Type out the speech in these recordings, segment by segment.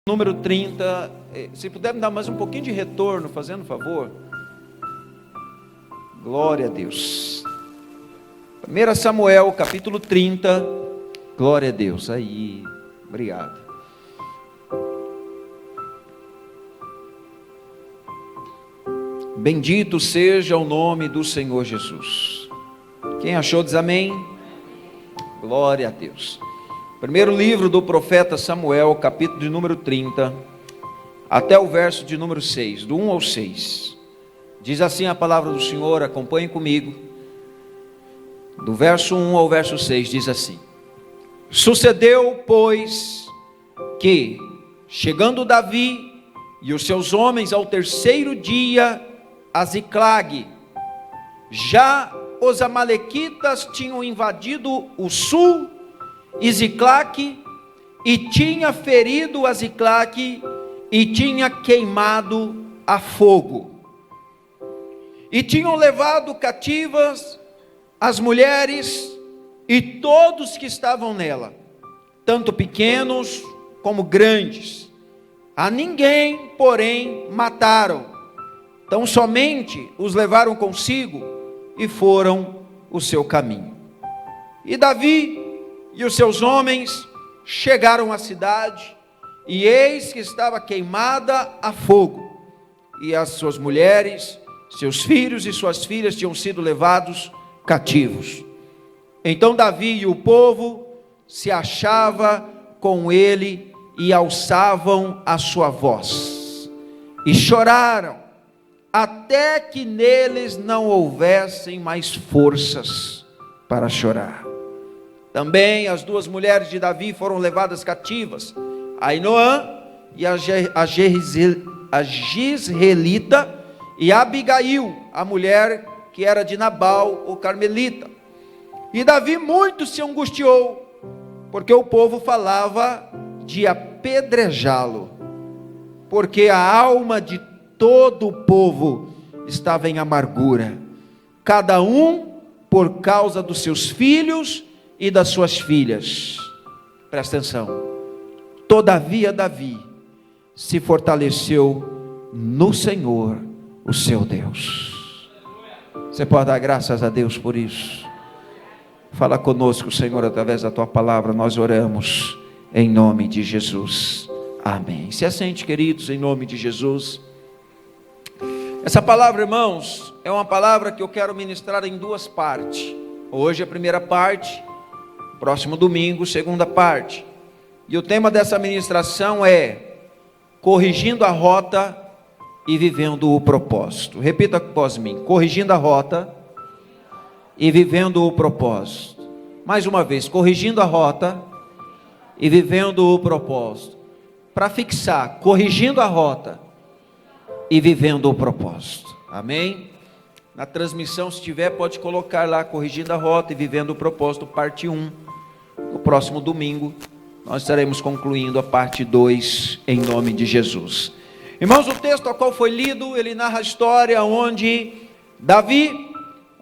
Número 30, se puder me dar mais um pouquinho de retorno, fazendo favor. Glória a Deus. 1 Samuel, capítulo 30. Glória a Deus. Aí, obrigado. Bendito seja o nome do Senhor Jesus. Quem achou diz amém? Glória a Deus. Primeiro livro do profeta Samuel, capítulo de número 30, até o verso de número 6, do 1 ao 6. Diz assim a palavra do Senhor, acompanhe comigo. Do verso 1 ao verso 6, diz assim: Sucedeu, pois, que, chegando Davi e os seus homens ao terceiro dia a Ziclague, já os amalequitas tinham invadido o sul e Ziclague, e tinha ferido a Ziclague, e tinha queimado a fogo, e tinham levado cativas as mulheres e todos que estavam nela, tanto pequenos como grandes. A ninguém, porém, mataram, tão somente os levaram consigo e foram o seu caminho. E Davi e os seus homens chegaram à cidade, e eis que estava queimada a fogo, e as suas mulheres, seus filhos e suas filhas tinham sido levados cativos. Então Davi e o povo se achava com ele e alçavam a sua voz, e choraram, até que neles não houvessem mais forças para chorar. Também as duas mulheres de Davi foram levadas cativas, Ainoã e a Gisraelita, e Abigail, a mulher que era de Nabal, o carmelita. E Davi muito se angustiou, porque o povo falava de apedrejá-lo, porque a alma de todo o povo estava em amargura, cada um por causa dos seus filhos e das suas filhas. Presta atenção. Todavia Davi se fortaleceu no Senhor, o seu Deus. Você pode dar graças a Deus por isso? Fala conosco, Senhor, através da tua palavra. Nós oramos em nome de Jesus, amém. Se assente, queridos, em nome de Jesus. Essa palavra, irmãos, é uma palavra que eu quero ministrar em duas partes. Hoje a primeira parte, próximo domingo, segunda parte. E o tema dessa ministração é corrigindo a rota e vivendo o propósito. Repita após mim: corrigindo a rota e vivendo o propósito. Mais uma vez: corrigindo a rota e vivendo o propósito. Para fixar: corrigindo a rota e vivendo o propósito. Amém? Na transmissão, se tiver, pode colocar lá: corrigindo a rota e vivendo o propósito, parte 1. No próximo domingo nós estaremos concluindo a parte 2, em nome de Jesus. Irmãos, o texto ao qual foi lido, ele narra a história onde Davi,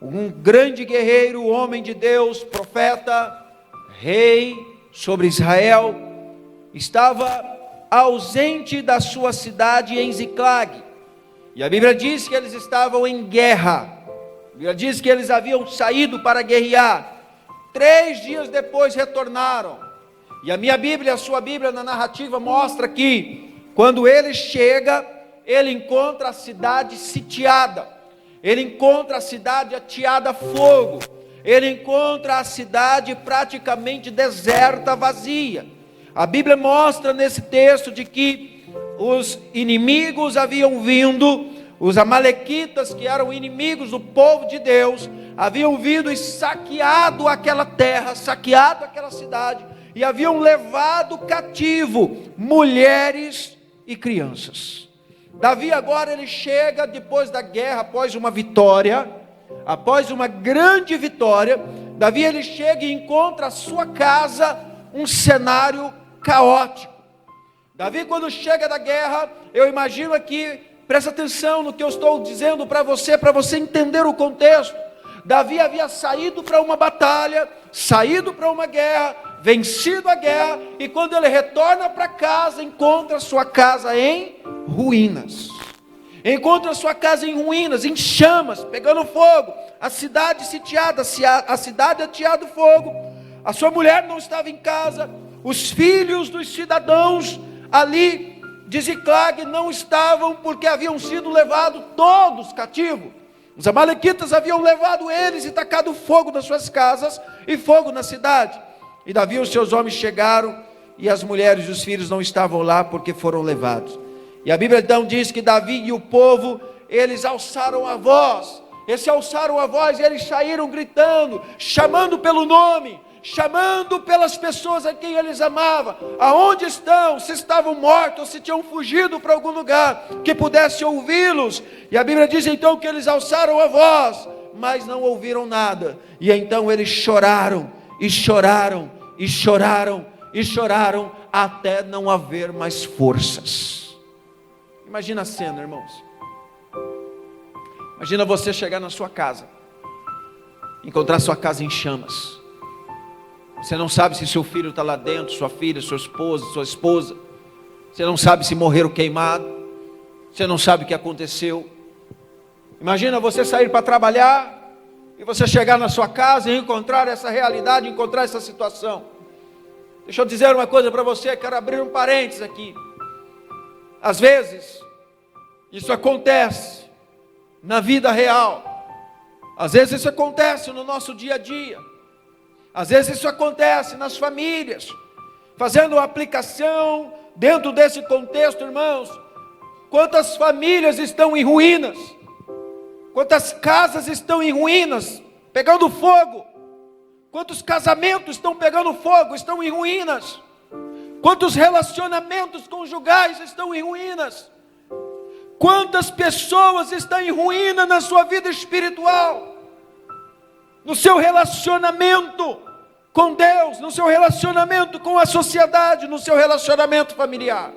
um grande guerreiro, homem de Deus, profeta, rei sobre Israel, estava ausente da sua cidade em Ziclague. E a Bíblia diz que eles estavam em guerra. A Bíblia diz que eles haviam saído para guerrear. 3 dias depois retornaram. E a minha Bíblia, a sua Bíblia, na narrativa mostra que quando ele chega, ele encontra a cidade sitiada, ele encontra a cidade ateada a fogo, ele encontra a cidade praticamente deserta, vazia. A Bíblia mostra nesse texto de que os inimigos haviam vindo, os amalequitas, que eram inimigos do povo de Deus, haviam vindo e saqueado aquela terra, saqueado aquela cidade, e haviam levado cativo mulheres e crianças. Davi agora ele chega depois da guerra, após uma vitória, após uma grande vitória. Davi ele chega e encontra a sua casa um cenário caótico. Davi, quando chega da guerra, eu imagino aqui, presta atenção no que eu estou dizendo para você entender o contexto. Davi havia saído para uma batalha, saído para uma guerra, vencido a guerra, e quando ele retorna para casa, encontra sua casa em ruínas. Encontra sua casa em ruínas, em chamas, pegando fogo, a cidade sitiada, a cidade ateada fogo, a sua mulher não estava em casa, os filhos dos cidadãos ali de Ziclag não estavam, porque haviam sido levados todos cativos. Os amalequitas haviam levado eles e tacado fogo nas suas casas e fogo na cidade. E Davi e os seus homens chegaram, e as mulheres e os filhos não estavam lá, porque foram levados. E a Bíblia então diz que Davi e o povo, eles alçaram a voz. Eles alçaram a voz e eles saíram gritando, chamando pelo nome, chamando pelas pessoas a quem eles amavam. Aonde estão? Se estavam mortos ou se tinham fugido para algum lugar que pudesse ouvi-los. E a Bíblia diz então que eles alçaram a voz, mas não ouviram nada. E então eles choraram, e choraram, e choraram, e choraram, até não haver mais forças. Imagina a cena, irmãos. Imagina você chegar na sua casa, encontrar sua casa em chamas. Você não sabe se seu filho está lá dentro, sua filha, sua esposa. Você não sabe se morreram queimados. Você não sabe o que aconteceu. Imagina você sair para trabalhar e você chegar na sua casa e encontrar essa realidade, encontrar essa situação. Deixa eu dizer uma coisa para você, quero abrir um parênteses aqui. Às vezes, isso acontece na vida real. Às vezes isso acontece no nosso dia a dia. Às vezes isso acontece nas famílias. Fazendo uma aplicação dentro desse contexto, irmãos, quantas famílias estão em ruínas? Quantas casas estão em ruínas, pegando fogo? Quantos casamentos estão pegando fogo, estão em ruínas? Quantos relacionamentos conjugais estão em ruínas? Quantas pessoas estão em ruína na sua vida espiritual? No seu relacionamento com Deus, no seu relacionamento com a sociedade, no seu relacionamento familiar.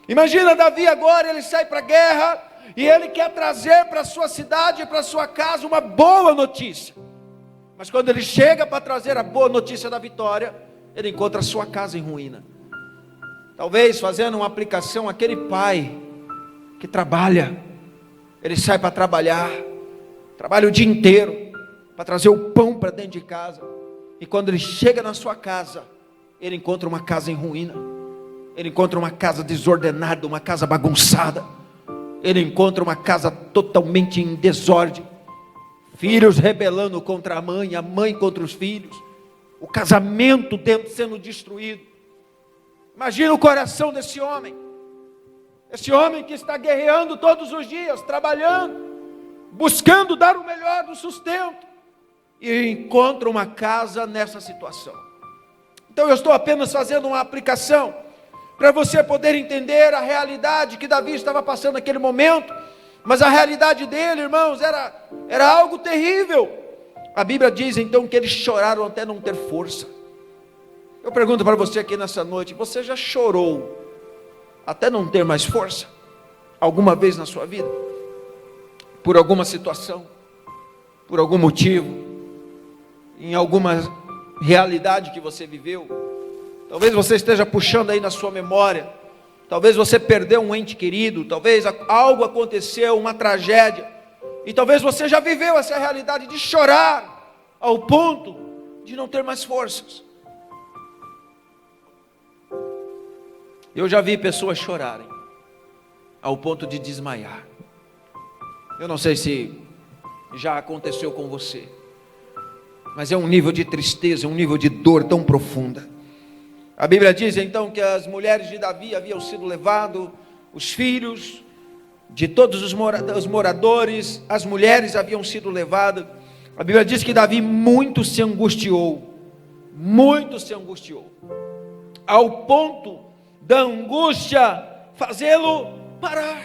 Imagina Davi agora, ele sai para a guerra, e ele quer trazer para a sua cidade, para a sua casa, uma boa notícia. Mas quando ele chega para trazer a boa notícia da vitória, ele encontra a sua casa em ruína. Talvez fazendo uma aplicação, aquele pai que trabalha, ele sai para trabalhar o dia inteiro, para trazer o pão para dentro de casa, e quando ele chega na sua casa, ele encontra uma casa em ruína, ele encontra uma casa desordenada, uma casa bagunçada, ele encontra uma casa totalmente em desordem, filhos rebelando contra a mãe contra os filhos, o casamento dentro sendo destruído. Imagina o coração desse homem, esse homem que está guerreando todos os dias, trabalhando, buscando dar o melhor do sustento, e encontra uma casa nessa situação. Então eu estou apenas fazendo uma aplicação, para você poder entender a realidade que Davi estava passando naquele momento, mas a realidade dele, irmãos, era algo terrível. A Bíblia diz então que eles choraram até não ter força. Eu pergunto para você aqui nessa noite, você já chorou até não ter mais força? Alguma vez na sua vida? Por alguma situação? Por algum motivo? Em alguma realidade que você viveu? Talvez você esteja puxando aí na sua memória. Talvez você perdeu um ente querido. Talvez algo aconteceu, uma tragédia. E talvez você já viveu essa realidade de chorar ao ponto de não ter mais forças. Eu já vi pessoas chorarem ao ponto de desmaiar. Eu não sei se já aconteceu com você, mas é um nível de tristeza, um nível de dor tão profunda. A Bíblia diz então que as mulheres de Davi haviam sido levadas, os filhos de todos os moradores, as mulheres haviam sido levadas. A Bíblia diz que Davi muito se angustiou, ao ponto da angústia fazê-lo parar.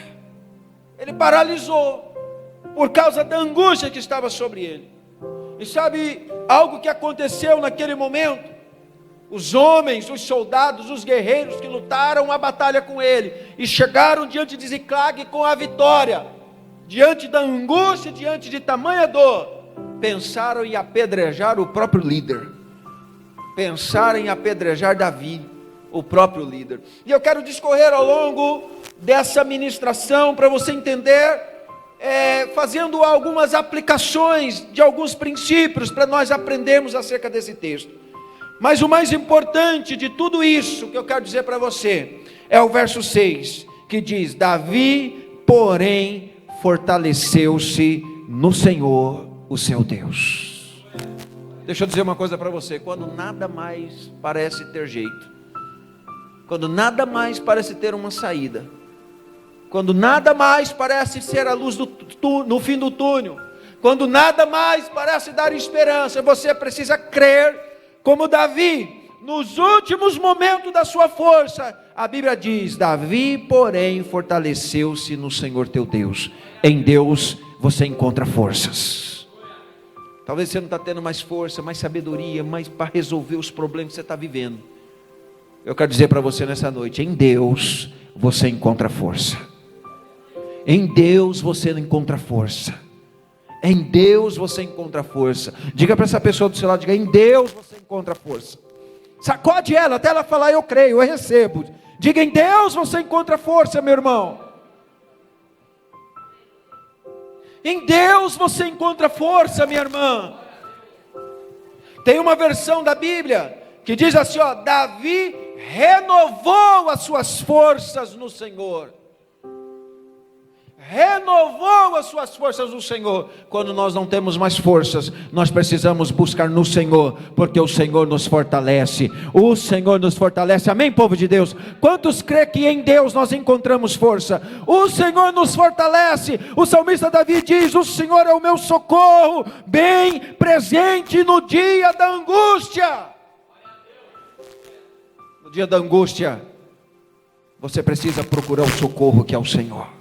Ele paralisou por causa da angústia que estava sobre ele. E sabe algo que aconteceu naquele momento? Os homens, os soldados, os guerreiros que lutaram a batalha com ele e chegaram diante de Ziclag com a vitória, diante da angústia, diante de tamanha dor, pensaram em apedrejar o próprio líder. Pensaram em apedrejar Davi, o próprio líder. E eu quero discorrer ao longo dessa ministração para você entender, fazendo algumas aplicações de alguns princípios para nós aprendermos acerca desse texto. Mas o mais importante de tudo isso que eu quero dizer para você é o verso 6, que diz: Davi, porém, fortaleceu-se no Senhor, o seu Deus. Deixa eu dizer uma coisa para você: quando nada mais parece ter jeito, quando nada mais parece ter uma saída, quando nada mais parece ser a luz no fim do túnel, quando nada mais parece dar esperança, você precisa crer como Davi. Nos últimos momentos da sua força, a Bíblia diz: Davi, porém, fortaleceu-se no Senhor teu Deus. Em Deus você encontra forças. Talvez você não está tendo mais força, mais sabedoria, mais para resolver os problemas que você está vivendo. Eu quero dizer para você nessa noite: em Deus você encontra força. Em Deus você encontra força. Em Deus você encontra força. Diga para essa pessoa do seu lado, diga: em Deus você encontra força. Sacode ela até ela falar: eu creio, eu recebo. Diga: em Deus você encontra força, meu irmão. Em Deus você encontra força, minha irmã. Tem uma versão da Bíblia que diz assim, ó: Davi renovou as suas forças no Senhor. Renovou as suas forças no Senhor. Quando nós não temos mais forças, nós precisamos buscar no Senhor, porque o Senhor nos fortalece. O Senhor nos fortalece. Amém, povo de Deus? Quantos crê que em Deus nós encontramos força? O Senhor nos fortalece. O salmista Davi diz: o Senhor é o meu socorro, bem presente no dia da angústia. No dia da angústia, você precisa procurar o socorro que é o Senhor.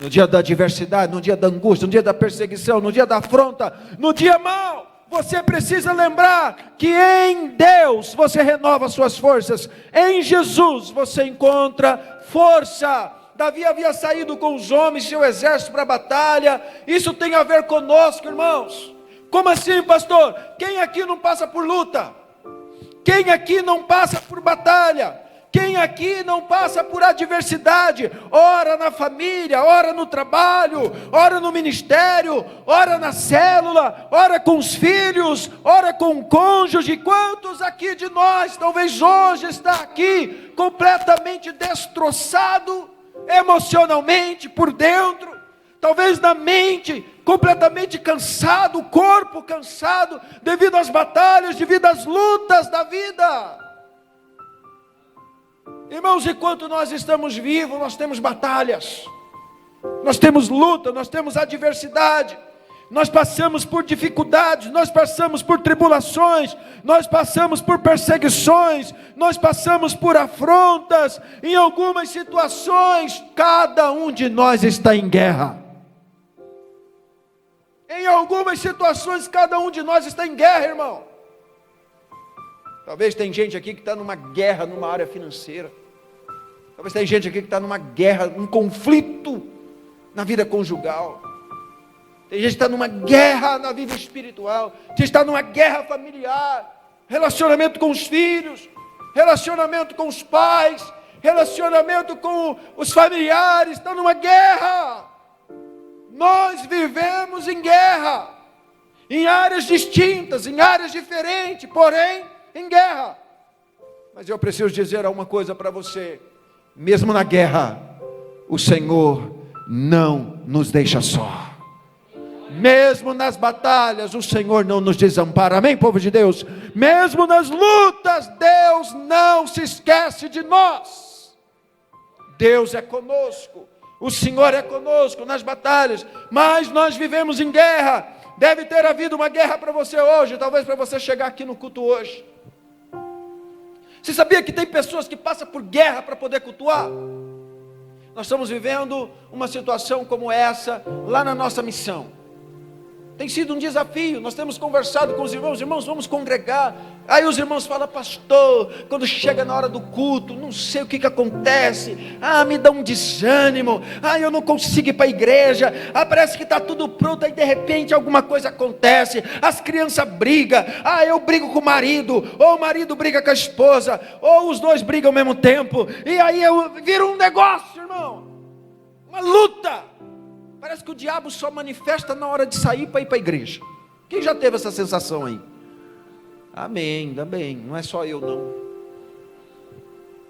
No dia da adversidade, no dia da angústia, no dia da perseguição, no dia da afronta, no dia mau, você precisa lembrar que em Deus você renova suas forças. Em Jesus você encontra força. Davi havia saído com os homens, seu exército para a batalha. Isso tem a ver conosco, irmãos. Como assim, pastor? Quem aqui não passa por luta? Quem aqui não passa por batalha? Quem aqui não passa por adversidade? Ora na família, ora no trabalho, ora no ministério, ora na célula, ora com os filhos, ora com o cônjuge. Quantos aqui de nós, talvez hoje está aqui completamente destroçado, emocionalmente, por dentro, talvez na mente, completamente cansado, o corpo cansado, devido às batalhas, devido às lutas da vida. Irmãos, enquanto nós estamos vivos, nós temos batalhas, nós temos luta, nós temos adversidade, nós passamos por dificuldades, nós passamos por tribulações, nós passamos por perseguições, nós passamos por afrontas. Em algumas situações, cada um de nós está em guerra. Em algumas situações, cada um de nós está em guerra, irmão. Talvez tem gente aqui que está numa guerra numa área financeira. Talvez tem gente aqui que está numa guerra, um conflito na vida conjugal. Tem gente que está numa guerra na vida espiritual. Tem gente que está numa guerra familiar. Relacionamento com os filhos, relacionamento com os pais, relacionamento com os familiares. Está numa guerra. Nós vivemos em guerra, em áreas distintas, em áreas diferentes, porém em guerra. Mas eu preciso dizer uma coisa para você: mesmo na guerra, o Senhor não nos deixa só. Mesmo nas batalhas, o Senhor não nos desampara. Amém, povo de Deus? Mesmo nas lutas, Deus não se esquece de nós. Deus é conosco, o Senhor é conosco nas batalhas. Mas nós vivemos em guerra. Deve ter havido uma guerra para você hoje, talvez para você chegar aqui no culto hoje. Você sabia que tem pessoas que passam por guerra para poder cultuar? Nós estamos vivendo uma situação como essa lá na nossa missão. Tem sido um desafio. Nós temos conversado com os irmãos, vamos congregar. Aí os irmãos falam: pastor, quando chega na hora do culto, não sei o que acontece, me dá um desânimo, eu não consigo ir para a igreja, parece que está tudo pronto, aí de repente alguma coisa acontece, as crianças brigam, eu brigo com o marido, ou o marido briga com a esposa, ou os dois brigam ao mesmo tempo, e aí vira um negócio, irmão, uma luta. Parece que o diabo só manifesta na hora de sair para ir para a igreja. Quem já teve essa sensação aí? Amém, ainda bem, não é só eu não.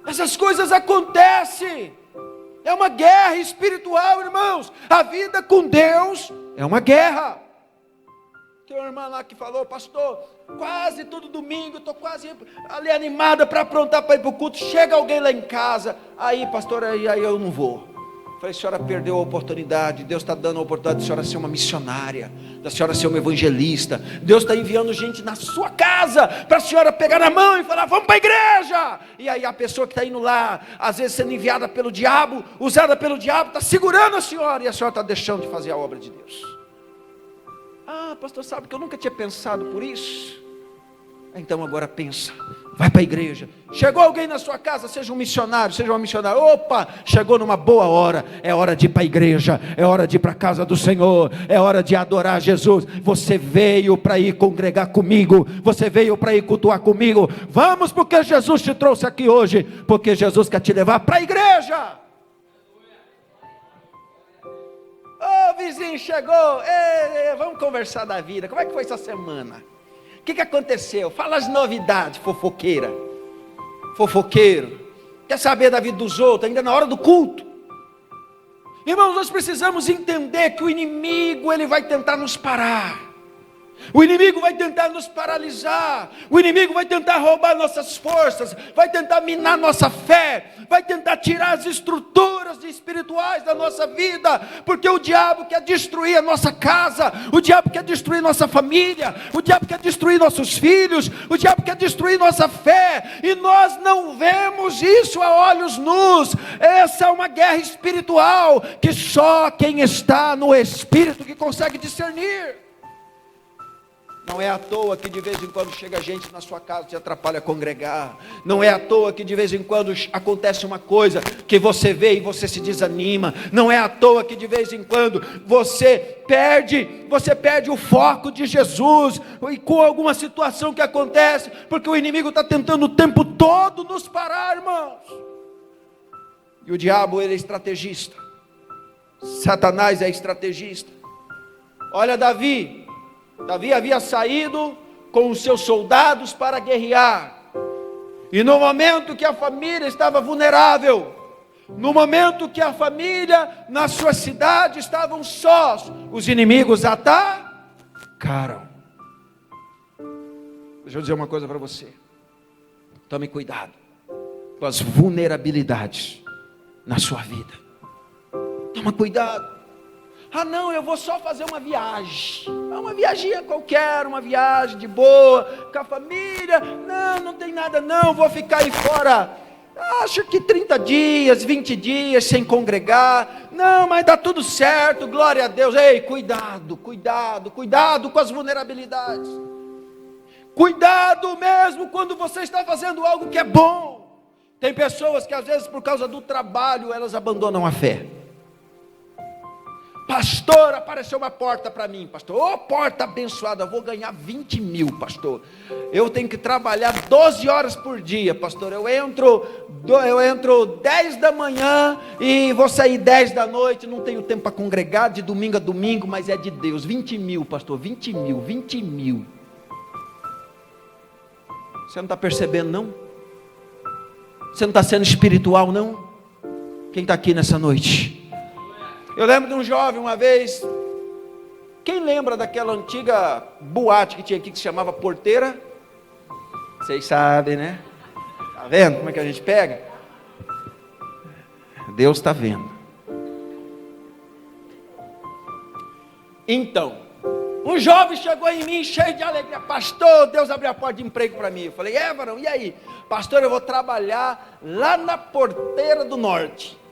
Essas coisas acontecem. É uma guerra espiritual, irmãos. A vida com Deus é uma guerra. Tem uma irmã lá que falou: pastor, quase todo domingo, estou quase ali animada para aprontar para ir para o culto. Chega alguém lá em casa, aí pastor, aí eu não vou. Falei: a senhora perdeu a oportunidade. Deus está dando a oportunidade de a senhora ser uma missionária, da senhora ser uma evangelista. Deus está enviando gente na sua casa, para a senhora pegar na mão e falar: vamos para a igreja. E aí a pessoa que está indo lá, às vezes sendo enviada pelo diabo, usada pelo diabo, está segurando a senhora, e a senhora está deixando de fazer a obra de Deus. Pastor, sabe que eu nunca tinha pensado por isso? Então agora pensa, vai para a igreja. Chegou alguém na sua casa, seja um missionário, seja uma missionária. Opa, chegou numa boa hora. É hora de ir para a igreja, é hora de ir para a casa do Senhor, é hora de adorar Jesus. Você veio para ir congregar comigo, você veio para ir cultuar comigo. Vamos, porque Jesus te trouxe aqui hoje, porque Jesus quer te levar para a igreja. Vizinho, chegou. Vamos conversar da vida. Como é que foi essa semana? O que aconteceu? Fala as novidades, fofoqueira. Fofoqueiro. Quer saber da vida dos outros, ainda na hora do culto? Irmãos, nós precisamos entender que o inimigo, ele vai tentar nos parar. O inimigo vai tentar nos paralisar. O inimigo vai tentar roubar nossas forças. Vai tentar minar nossa fé. Vai tentar tirar as estruturas espirituais da nossa vida. Porque o diabo quer destruir a nossa casa. O diabo quer destruir nossa família. O diabo quer destruir nossos filhos. O diabo quer destruir nossa fé. E nós não vemos isso a olhos nus. Essa é uma guerra espiritual que só quem está no Espírito que consegue discernir. Não é à toa que de vez em quando chega gente na sua casa e te atrapalha a congregar. Não é à toa que de vez em quando acontece uma coisa que você vê e você se desanima. Não é à toa que de vez em quando você perde o foco de Jesus, e com alguma situação que acontece, porque o inimigo está tentando o tempo todo nos parar, irmãos. E o diabo, ele é estrategista. Satanás é estrategista. Olha Davi havia saído com os seus soldados para guerrear, e no momento que a família estava vulnerável, no momento que a família na sua cidade estavam sós, os inimigos atacaram. Deixa eu dizer uma coisa para você: tome cuidado com as vulnerabilidades na sua vida. Toma cuidado. Não, eu vou só fazer uma viagem. Uma viaginha qualquer, uma viagem de boa, com a família. Não tem nada não, vou ficar aí fora. Acho que 30 dias, 20 dias sem congregar. Não, mas dá tudo certo, glória a Deus. Ei, cuidado com as vulnerabilidades. Cuidado mesmo quando você está fazendo algo que é bom. Tem pessoas que às vezes por causa do trabalho, elas abandonam a fé. Pastor, apareceu uma porta para mim, pastor. Porta abençoada, vou ganhar 20 mil, pastor. Eu tenho que trabalhar 12 horas por dia, pastor. Eu entro 10 da manhã e vou sair 10 da noite. Não tenho tempo para congregar de domingo a domingo, mas é de Deus. 20 mil, pastor, 20 mil. Você não está percebendo, não? Você não está sendo espiritual, não? Quem está aqui nessa noite? Eu lembro de um jovem uma vez. Quem lembra daquela antiga boate que tinha aqui que se chamava Porteira? Vocês sabem, né? Está vendo como é que a gente pega? Deus está vendo. Então, um jovem chegou em mim cheio de alegria. Pastor, Deus abriu a porta de emprego para mim. Eu falei: varão, e aí? Pastor, eu vou trabalhar lá na Porteira do Norte.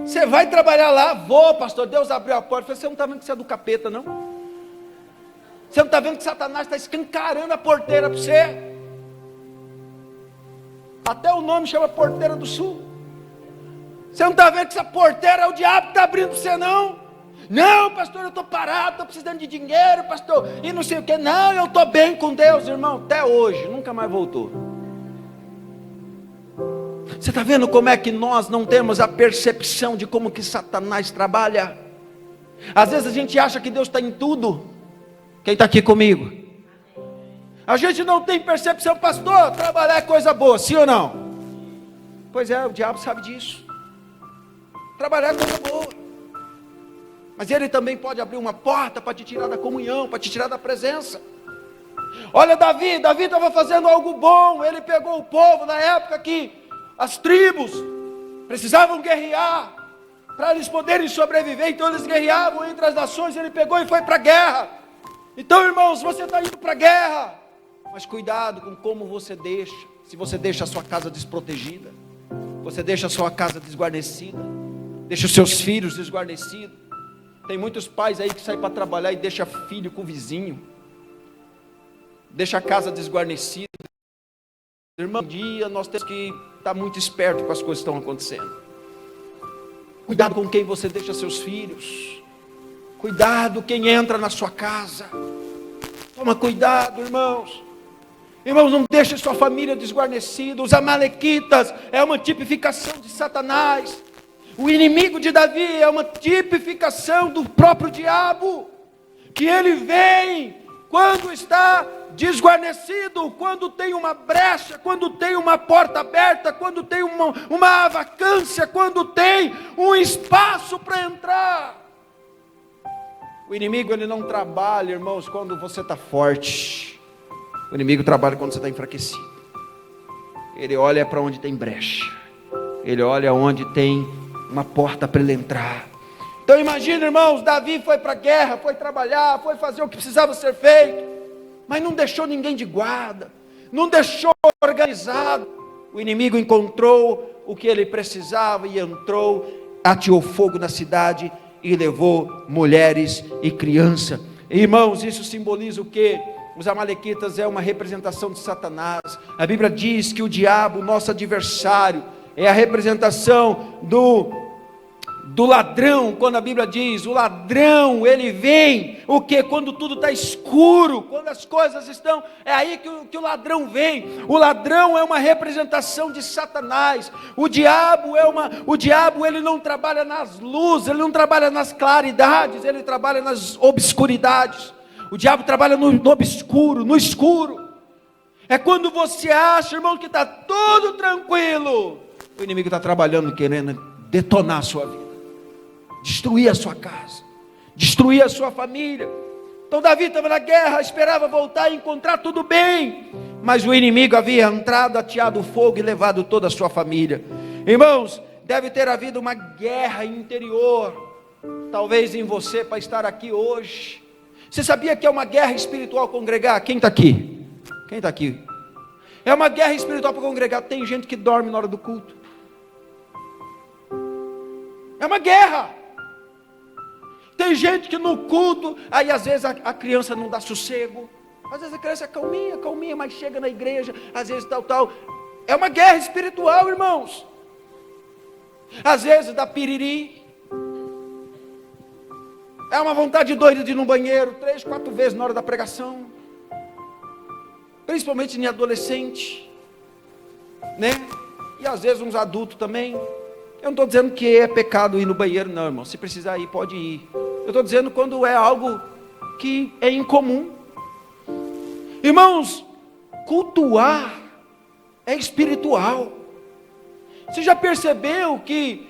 Você vai trabalhar lá? Vou, pastor. Deus abriu a porta. Eu falei, você não está vendo que você é do capeta, não? Você não está vendo que Satanás está escancarando a porteira para você? Até o nome chama Porteira do Sul. Você não está vendo que essa porteira é o diabo que está abrindo para você, não? Não, pastor, eu estou parado, estou precisando de dinheiro, pastor, e não sei o que. Não, eu estou bem com Deus, irmão. Até hoje, nunca mais voltou. Você está vendo como é que nós não temos a percepção de como que Satanás trabalha? Às vezes a gente acha que Deus está em tudo. Quem está aqui comigo? A gente não tem percepção, pastor, trabalhar é coisa boa, sim ou não? Pois é, o diabo sabe disso. Trabalhar é coisa boa. Mas ele também pode abrir uma porta para te tirar da comunhão, para te tirar da presença. Olha Davi estava fazendo algo bom. Ele pegou o povo na época que as tribos precisavam guerrear para eles poderem sobreviver, então eles guerreavam entre as nações. Ele pegou e foi para a guerra. Então, irmãos, você está indo para a guerra, mas cuidado com como você deixa. Se você deixa a sua casa desprotegida, você deixa a sua casa desguarnecida, deixa os seus filhos desguarnecidos. Tem muitos pais aí que saem para trabalhar e deixa filho com o vizinho, deixa a casa desguarnecida. Irmão, um dia nós temos que estar muito esperto com as coisas que estão acontecendo. Cuidado com quem você deixa seus filhos. Cuidado quem entra na sua casa. Toma cuidado, irmãos. Irmãos, não deixe sua família desguarnecida. Os amalequitas é uma tipificação de Satanás. O inimigo de Davi é uma tipificação do próprio diabo, que ele vem quando está desguarnecido, quando tem uma brecha, quando tem uma porta aberta, quando tem uma vacância, quando tem um espaço para entrar. O inimigo, ele não trabalha, irmãos, quando você está forte. O inimigo trabalha quando você está enfraquecido. Ele olha para onde tem brecha, ele olha onde tem uma porta para ele entrar. Então imagina, irmãos, Davi foi para a guerra, foi trabalhar, foi fazer o que precisava ser feito, mas não deixou ninguém de guarda, não deixou organizado. O inimigo encontrou o que ele precisava e entrou, ateou fogo na cidade e levou mulheres e criança. Irmãos, isso simboliza o quê? Os amalequitas é uma representação de Satanás. A Bíblia diz que o diabo, nosso adversário, é a representação do ladrão. Quando a Bíblia diz, o ladrão, ele vem, o que? Quando tudo está escuro, quando as coisas estão, é aí que o ladrão vem. O ladrão é uma representação de Satanás. O diabo ele não trabalha nas luzes, ele não trabalha nas claridades, ele trabalha nas obscuridades. O diabo trabalha no obscuro, no escuro. É quando você acha, irmão, que está tudo tranquilo, o inimigo está trabalhando, querendo detonar a sua vida, destruir a sua casa, destruir a sua família. Então Davi estava na guerra, esperava voltar e encontrar tudo bem, mas o inimigo havia entrado, ateado fogo e levado toda a sua família. Irmãos, deve ter havido uma guerra interior, talvez em você, para estar aqui hoje. Você sabia que é uma guerra espiritual congregar? Quem está aqui? Quem está aqui? É uma guerra espiritual para congregar. Tem gente que dorme na hora do culto. É uma guerra. Tem gente que no culto, aí às vezes a criança não dá sossego. Às vezes a criança é calminha, mas chega na igreja, às vezes tal. É uma guerra espiritual, irmãos. Às vezes dá piriri. É uma vontade doida de ir no banheiro 3, 4 vezes na hora da pregação. Principalmente em adolescente, né? E às vezes uns adultos também. Eu não estou dizendo que é pecado ir no banheiro, não, irmão. Se precisar ir, pode ir. Eu estou dizendo quando é algo que é incomum. Irmãos, cultuar é espiritual. Você já percebeu que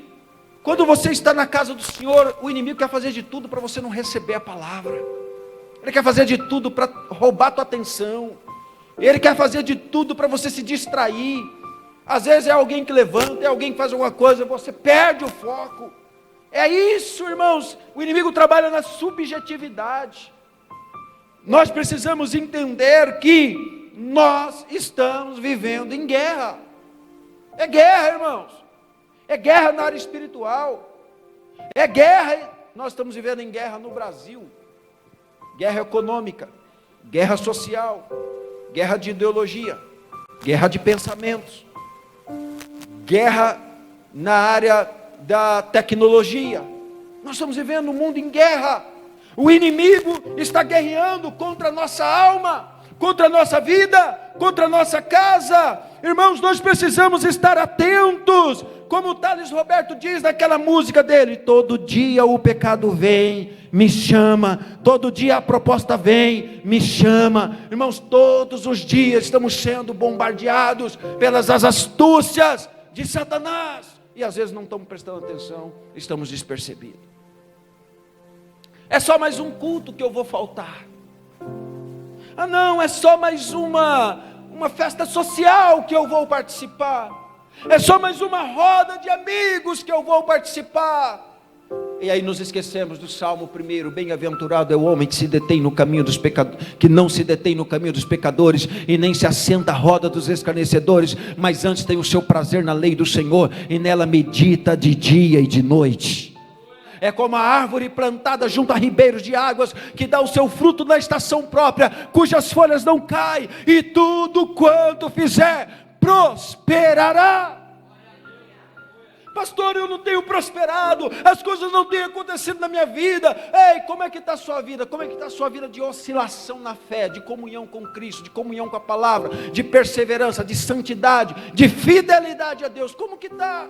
quando você está na casa do Senhor, o inimigo quer fazer de tudo para você não receber a palavra. Ele quer fazer de tudo para roubar a tua atenção. Ele quer fazer de tudo para você se distrair. Às vezes é alguém que levanta, é alguém que faz alguma coisa, você perde o foco. É isso, irmãos. O inimigo trabalha na subjetividade. Nós precisamos entender que nós estamos vivendo em guerra. É guerra, irmãos. É guerra na área espiritual. É guerra, nós estamos vivendo em guerra no Brasil, guerra econômica, guerra social, guerra de ideologia, guerra de pensamentos, guerra na área da tecnologia. Nós estamos vivendo um mundo em guerra. O inimigo está guerreando contra a nossa alma, contra a nossa vida, contra a nossa casa. Irmãos, nós precisamos estar atentos, como o Thales Roberto diz naquela música dele: todo dia o pecado vem, me chama, todo dia a proposta vem, me chama. Irmãos, todos os dias estamos sendo bombardeados pelas astúcias de Satanás, e às vezes não estamos prestando atenção, estamos despercebidos. É só mais um culto que eu vou faltar. Ah não, é só mais uma festa social que eu vou participar. É só mais uma roda de amigos que eu vou participar. E aí nos esquecemos do Salmo 1: bem-aventurado é o homem que se detém no caminho dos pecadores, que não se detém no caminho dos pecadores, e nem se assenta à roda dos escarnecedores, mas antes tem o seu prazer na lei do Senhor, e nela medita de dia e de noite. É como a árvore plantada junto a ribeiros de águas, que dá o seu fruto na estação própria, cujas folhas não caem, e tudo quanto fizer prosperará. Pastor, eu não tenho prosperado, as coisas não têm acontecido na minha vida. Ei, como é que está a sua vida? Como é que está a sua vida de oscilação na fé, de comunhão com Cristo, de comunhão com a palavra, de perseverança, de santidade, de fidelidade a Deus? Como que está?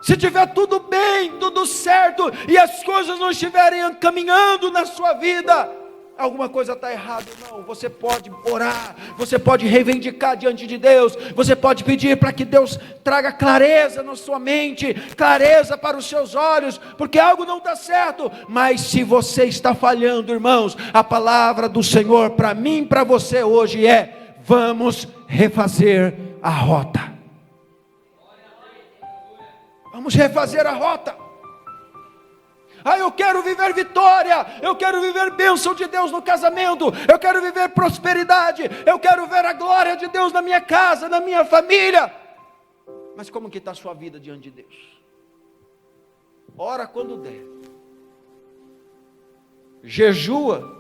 Se tiver tudo bem, tudo certo, e as coisas não estiverem caminhando na sua vida, alguma coisa está errada. Não, você pode orar, você pode reivindicar diante de Deus, você pode pedir para que Deus traga clareza na sua mente, clareza para os seus olhos, porque algo não está certo. Mas se você está falhando, irmãos, a palavra do Senhor para mim e para você hoje é: vamos refazer a rota. Vamos refazer a rota. Ah, eu quero viver vitória, eu quero viver bênção de Deus no casamento, eu quero viver prosperidade, eu quero ver a glória de Deus na minha casa, na minha família. Mas como que está a sua vida diante de Deus? Ora quando der, jejua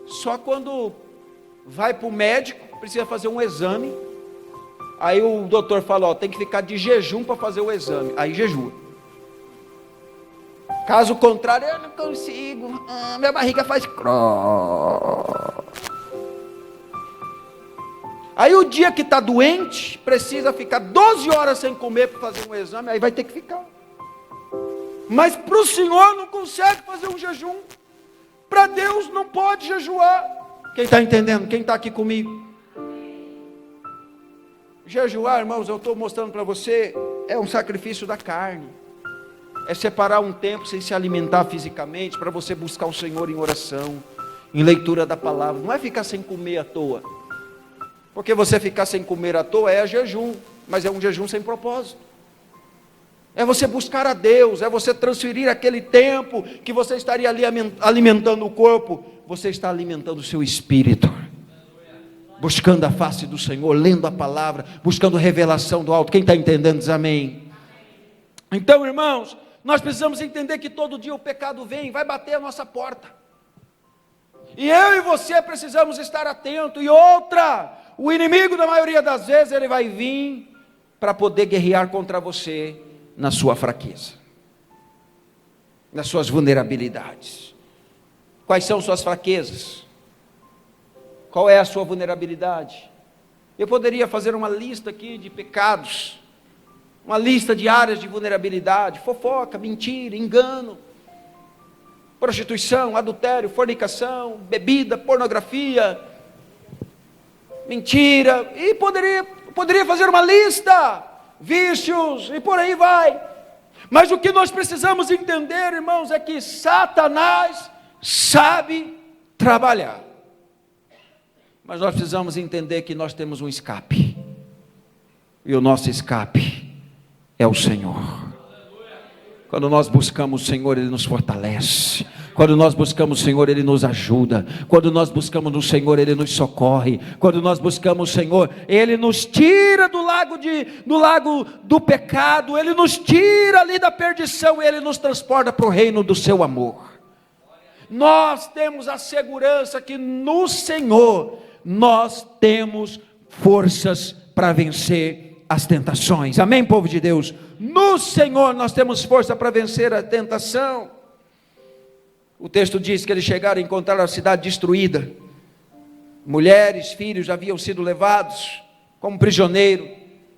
só quando vai para o médico, precisa fazer um exame. Aí o doutor fala: ó, tem que ficar de jejum para fazer o exame. Aí jejua. Caso contrário, eu não consigo, minha barriga faz cró. Aí o dia que está doente, precisa ficar 12 horas sem comer para fazer um exame, aí vai ter que ficar. Mas para o Senhor não consegue fazer um jejum. Para Deus não pode jejuar. Quem está entendendo? Quem está aqui comigo? Jejuar, irmãos, eu estou mostrando para você, é um sacrifício da carne. É separar um tempo sem se alimentar fisicamente, para você buscar o Senhor em oração, em leitura da palavra. Não é ficar sem comer à toa, porque você ficar sem comer à toa é jejum, mas é um jejum sem propósito. É você buscar a Deus, é você transferir aquele tempo que você estaria ali alimentando o corpo, você está alimentando o seu espírito, buscando a face do Senhor, lendo a palavra, buscando revelação do alto. Quem está entendendo diz amém. Então, irmãos, nós precisamos entender que todo dia o pecado vem, vai bater a nossa porta, e eu e você precisamos estar atentos. E outra, o inimigo da maioria das vezes, ele vai vir para poder guerrear contra você na sua fraqueza, nas suas vulnerabilidades. Quais são suas fraquezas? Qual é a sua vulnerabilidade? Eu poderia fazer uma lista aqui de pecados, uma lista de áreas de vulnerabilidade: fofoca, mentira, engano, prostituição, adultério, fornicação, bebida, pornografia, mentira, e poderia fazer uma lista, vícios, e por aí vai. Mas o que nós precisamos entender, irmãos, é que Satanás sabe trabalhar. Mas nós precisamos entender que nós temos um escape, e o nosso escape é o Senhor. Quando nós buscamos o Senhor, Ele nos fortalece. Quando nós buscamos o Senhor, Ele nos ajuda. Quando nós buscamos no Senhor, Ele nos socorre. Quando nós buscamos o Senhor, Ele nos tira do lago do pecado, Ele nos tira ali da perdição, Ele nos transporta para o reino do seu amor. Nós temos a segurança que no Senhor nós temos forças para vencer as tentações. Amém, povo de Deus? No Senhor nós temos força para vencer a tentação. O texto diz que eles chegaram a encontrar a cidade destruída. Mulheres, filhos haviam sido levados como prisioneiro.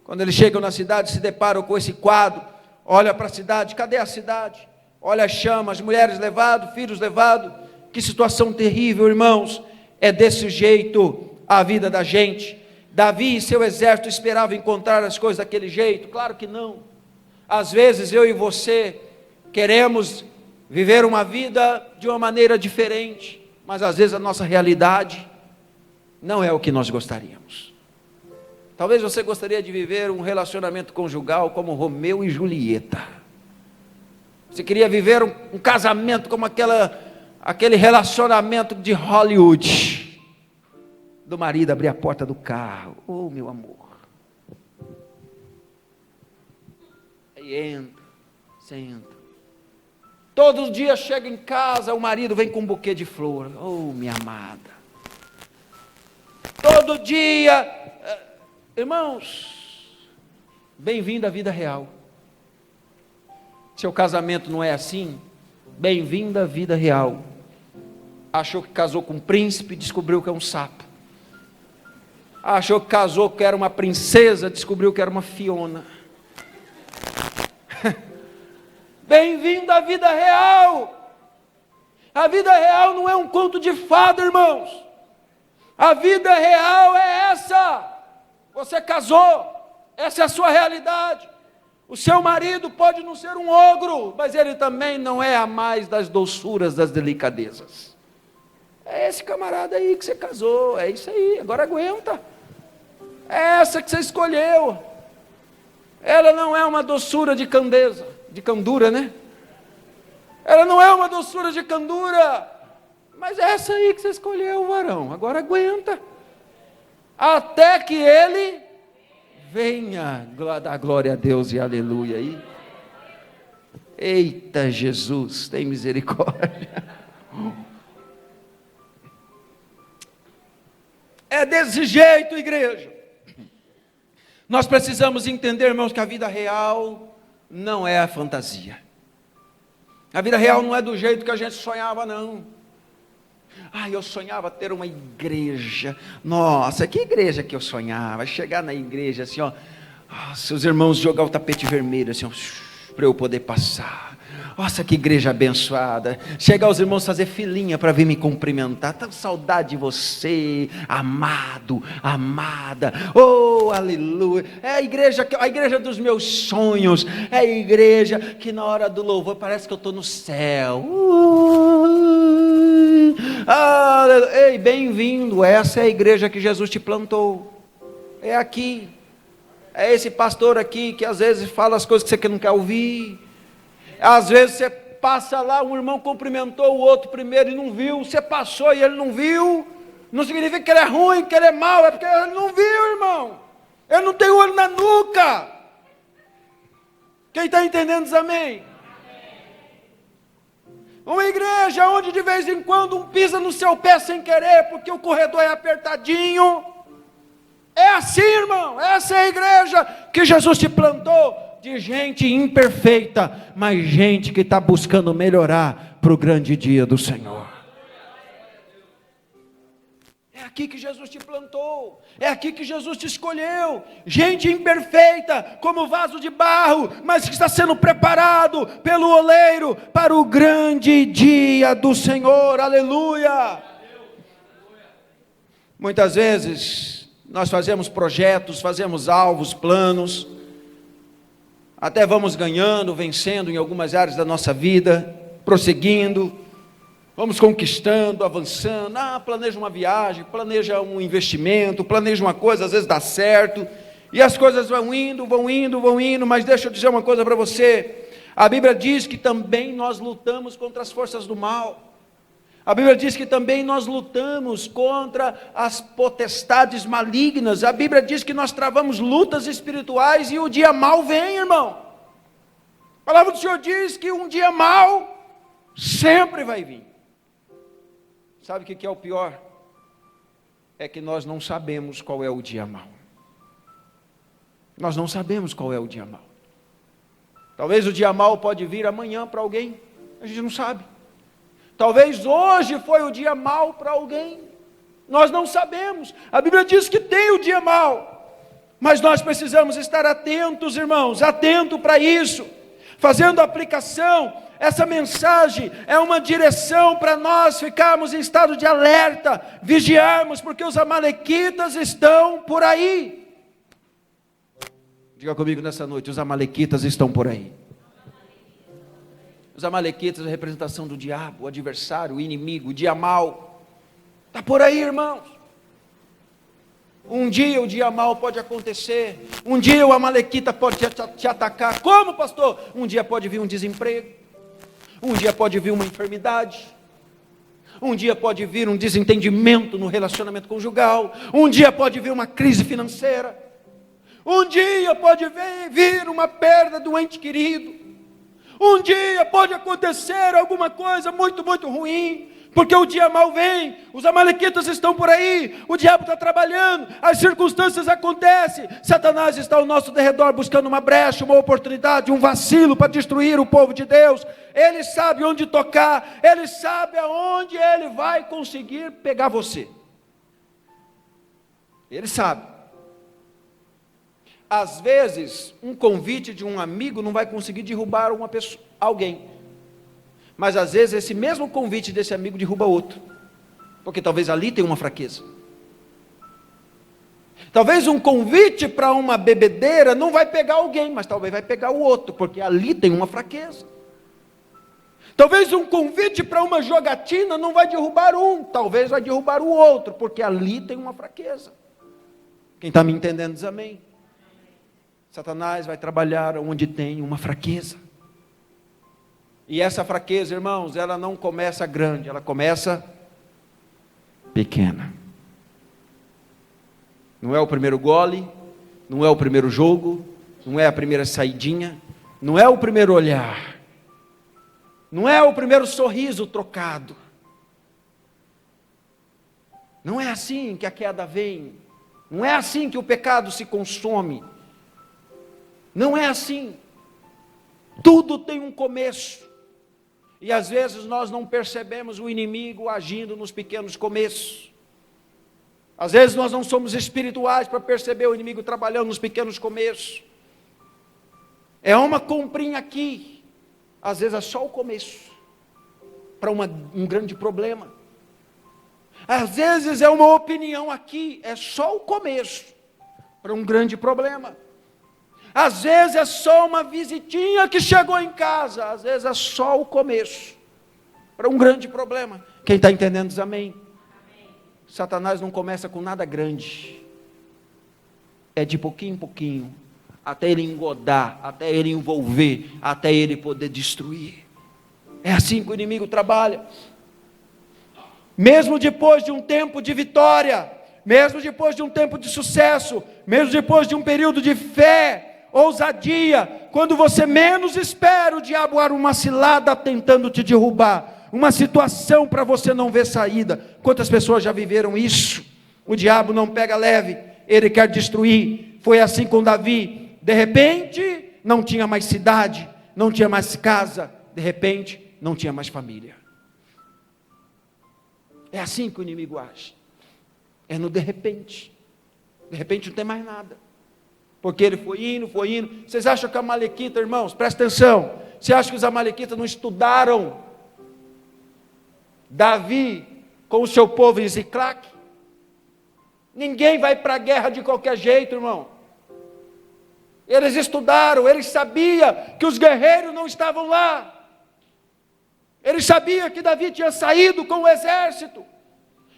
Quando eles chegam na cidade, se deparam com esse quadro. Olha para a cidade, cadê a cidade? Olha as chamas, mulheres levadas, filhos levados. Que situação terrível, irmãos. É desse jeito a vida da gente. Davi e seu exército esperavam encontrar as coisas daquele jeito? Claro que não. Às vezes eu e você queremos viver uma vida de uma maneira diferente, mas às vezes a nossa realidade não é o que nós gostaríamos. Talvez você gostaria de viver um relacionamento conjugal como Romeu e Julieta. Você queria viver um casamento como aquele relacionamento de Hollywood, do marido abrir a porta do carro. Oh, meu amor. Aí entra, senta. Todos os dias chega em casa, o marido vem com um buquê de flor. Oh, minha amada. Todo dia, irmãos, bem-vindo à vida real. Seu casamento não é assim? Bem-vindo à vida real. Achou que casou com um príncipe, descobriu que é um sapo. Achou que casou que era uma princesa, descobriu que era uma Fiona. Bem-vindo à vida real. A vida real não é um conto de fada, irmãos. A vida real é essa. Você casou, essa é a sua realidade. O seu marido pode não ser um ogro, mas ele também não é a mais das doçuras, das delicadezas. É esse camarada aí que você casou, é isso aí, agora aguenta. É essa que você escolheu. Ela não é uma doçura de candura, né? Ela não é uma doçura de candura, mas é essa aí que você escolheu, varão. Agora aguenta, até que ele venha. Dar glória a Deus e aleluia aí. Eita Jesus, tem misericórdia. É desse jeito, igreja. Nós precisamos entender, irmãos, que a vida real não é a fantasia. A vida real não é do jeito que a gente sonhava, não. Eu sonhava ter uma igreja. Nossa, que igreja que eu sonhava. Chegar na igreja assim, seus irmãos jogar o tapete vermelho assim, para eu poder passar. Nossa, que igreja abençoada. Chegar os irmãos fazer filinha para vir me cumprimentar. Tão saudade de você, amado, amada. Oh, aleluia. É a igreja dos meus sonhos. É a igreja que na hora do louvor parece que eu estou no céu. Ei, bem-vindo. Essa é a igreja que Jesus te plantou. É aqui. É esse pastor aqui que às vezes fala as coisas que você não quer ouvir. Às vezes você passa lá, um irmão cumprimentou o outro primeiro e não viu. Você passou e ele não viu. Não significa que ele é ruim, que ele é mau. É porque ele não viu, irmão. Ele não tem olho na nuca. Quem está entendendo diz amém? Uma igreja onde de vez em quando um pisa no seu pé sem querer, porque o corredor é apertadinho. É assim, irmão. Essa é a igreja que Jesus te plantou. De gente imperfeita, mas gente que está buscando melhorar para o grande dia do Senhor. É aqui que Jesus te plantou, é aqui que Jesus te escolheu. Gente imperfeita, como vaso de barro, mas que está sendo preparado pelo oleiro para o grande dia do Senhor. Aleluia! Muitas vezes nós fazemos projetos, fazemos alvos, planos, até vamos ganhando, vencendo em algumas áreas da nossa vida, prosseguindo, vamos conquistando, avançando. Planeja uma viagem, planeja um investimento, planeja uma coisa, às vezes dá certo, e as coisas vão indo, mas deixa eu dizer uma coisa para você. A Bíblia diz que também nós lutamos contra as forças do mal. A Bíblia diz que também nós lutamos contra as potestades malignas. A Bíblia diz que nós travamos lutas espirituais e o dia mau vem, irmão. A palavra do Senhor diz que um dia mau sempre vai vir. Sabe o que é o pior? É que nós não sabemos qual é o dia mau. Nós não sabemos qual é o dia mau. Talvez o dia mau pode vir amanhã para alguém, a gente não sabe. Talvez hoje foi o dia mau para alguém, nós não sabemos. A Bíblia diz que tem o dia mau, mas nós precisamos estar atentos, irmãos, atentos para isso, fazendo aplicação. Essa mensagem é uma direção para nós ficarmos em estado de alerta, vigiarmos, porque os amalequitas estão por aí. Diga comigo nessa noite, os amalequitas estão por aí. Os amalequitas é a representação do diabo, o adversário, o inimigo, o dia mau. Está por aí, irmãos. Um dia o dia mau pode acontecer. Um dia o amalequita pode te atacar. Como, pastor? Um dia pode vir um desemprego. Um dia pode vir uma enfermidade. Um dia pode vir um desentendimento no relacionamento conjugal. Um dia pode vir uma crise financeira. Um dia pode vir uma perda do ente querido. Um dia pode acontecer alguma coisa muito, muito ruim, porque o dia mau vem, os amalequitas estão por aí, o diabo está trabalhando, as circunstâncias acontecem, Satanás está ao nosso derredor buscando uma brecha, uma oportunidade, um vacilo para destruir o povo de Deus. Ele sabe onde tocar, ele sabe aonde ele vai conseguir pegar você. Ele sabe. Às vezes, um convite de um amigo não vai conseguir derrubar uma pessoa, alguém. Mas às vezes esse mesmo convite desse amigo derruba outro. Porque talvez ali tenha uma fraqueza. Talvez um convite para uma bebedeira não vai pegar alguém, mas talvez vai pegar o outro, porque ali tem uma fraqueza. Talvez um convite para uma jogatina não vai derrubar um, talvez vai derrubar o outro, porque ali tem uma fraqueza. Quem está me entendendo diz amém. Satanás vai trabalhar onde tem uma fraqueza. E essa fraqueza, irmãos, ela não começa grande, ela começa pequena. Não é o primeiro gole, não é o primeiro jogo, não é a primeira saidinha, não é o primeiro olhar, não é o primeiro sorriso trocado. Não é assim que a queda vem, não é assim que o pecado se consome. Não é assim. Tudo tem um começo. E às vezes nós não percebemos o inimigo agindo nos pequenos começos. Às vezes nós não somos espirituais para perceber o inimigo trabalhando nos pequenos começos. É uma comprinha aqui. Às vezes é só o começo para um grande problema. Às vezes é uma opinião aqui. É só o começo para um grande problema. Às vezes é só uma visitinha que chegou em casa. Às vezes é só o começo para um grande problema. Quem está entendendo diz amém. Amém. Satanás não começa com nada grande. É de pouquinho em pouquinho. Até ele engodar, até ele envolver, até ele poder destruir. É assim que o inimigo trabalha. Mesmo depois de um tempo de vitória, mesmo depois de um tempo de sucesso, mesmo depois de um período de fé, ousadia, quando você menos espera, o diabo arma uma cilada tentando te derrubar, uma situação para você não ver saída. Quantas pessoas já viveram isso? O diabo não pega leve, ele quer destruir. Foi assim com Davi. De repente não tinha mais cidade, não tinha mais casa, de repente não tinha mais família. É assim que o inimigo age. É no de repente não tem mais nada. Porque ele foi indo. Vocês acham que a amalequita, irmãos, presta atenção, você acha que os amalequitas não estudaram Davi com o seu povo em Ziclac? Ninguém vai para a guerra de qualquer jeito, irmão. Eles estudaram, eles sabiam que os guerreiros não estavam lá. Eles sabiam que Davi tinha saído com o exército.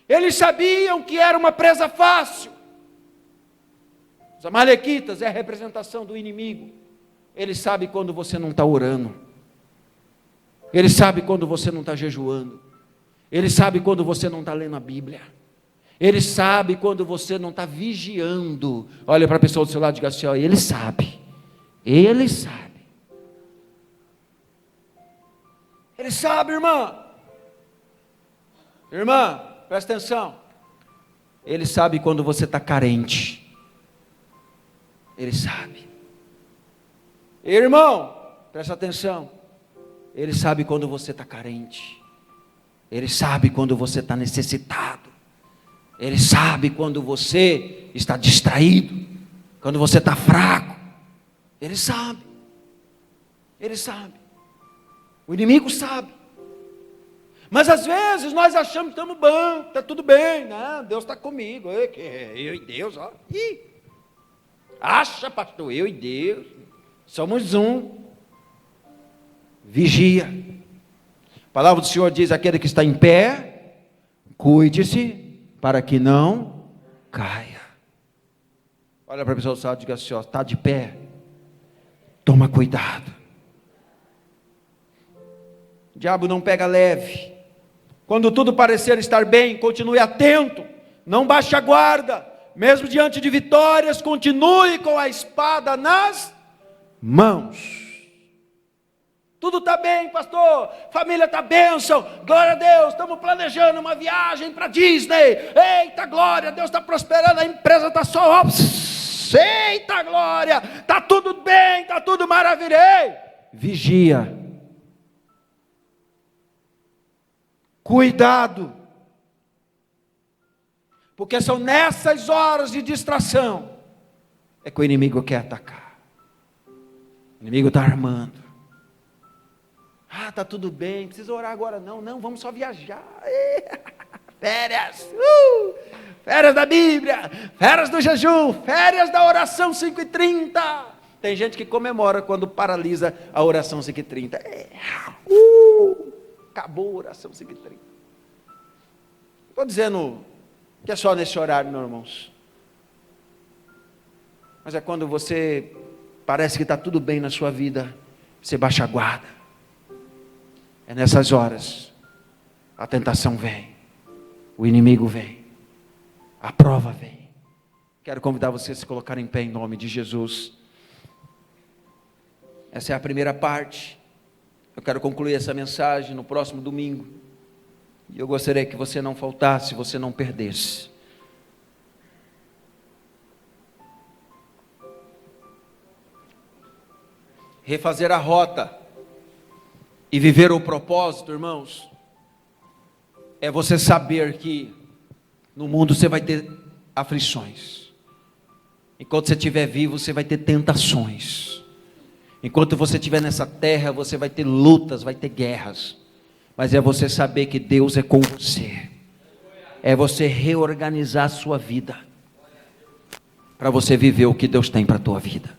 Eles sabiam que era uma presa fácil. Os amalequitas é a representação do inimigo. Ele sabe quando você não está orando. Ele sabe quando você não está jejuando. Ele sabe quando você não está lendo a Bíblia. Ele sabe quando você não está vigiando. Olha para a pessoa do seu lado e diga assim: ó, Ele sabe. Ele sabe. Ele sabe, irmã. Irmã, presta atenção. Ele sabe quando você está carente. Ele sabe. Irmão, presta atenção. Ele sabe quando você está carente. Ele sabe quando você está necessitado. Ele sabe quando você está distraído, quando você está fraco. Ele sabe. Ele sabe. O inimigo sabe. Mas às vezes nós achamos que estamos bem, está tudo bem, né? Deus está comigo. Eu e Deus, ó. Ih. Acha, pastor, eu e Deus somos um. Vigia. A palavra do Senhor diz: aquele que está em pé, cuide-se para que não caia. Olha para a pessoa do lado e diga assim: ó, está de pé, toma cuidado. O diabo não pega leve. Quando tudo parecer estar bem, continue atento, não baixe a guarda, mesmo diante de vitórias, continue com a espada nas mãos. Tudo está bem, pastor, família está bênção, glória a Deus, estamos planejando uma viagem para Disney, eita glória, Deus está prosperando, a empresa está só, eita glória, está tudo bem, está tudo maravilhoso. Vigia, cuidado, porque são nessas horas de distração, é que o inimigo quer atacar, o inimigo está armando. Ah, está tudo bem, precisa orar agora não, vamos só viajar, férias, férias da Bíblia, férias do jejum, férias da oração 5h30, tem gente que comemora quando paralisa a oração 5h30, acabou a oração 5h30, estou dizendo que é só nesse horário, meus irmãos, mas é quando você parece que está tudo bem na sua vida, você baixa a guarda. É nessas horas, a tentação vem, o inimigo vem, a prova vem. Quero convidar você a se colocar em pé em nome de Jesus. Essa é a primeira parte. Eu quero concluir essa mensagem no próximo domingo. E eu gostaria que você não faltasse, você não perdesse. Refazer a rota e viver o propósito, irmãos, é você saber que no mundo você vai ter aflições. Enquanto você estiver vivo, você vai ter tentações. Enquanto você estiver nessa terra, você vai ter lutas, vai ter guerras. Mas é você saber que Deus é com você. É você reorganizar a sua vida para você viver o que Deus tem para a tua vida.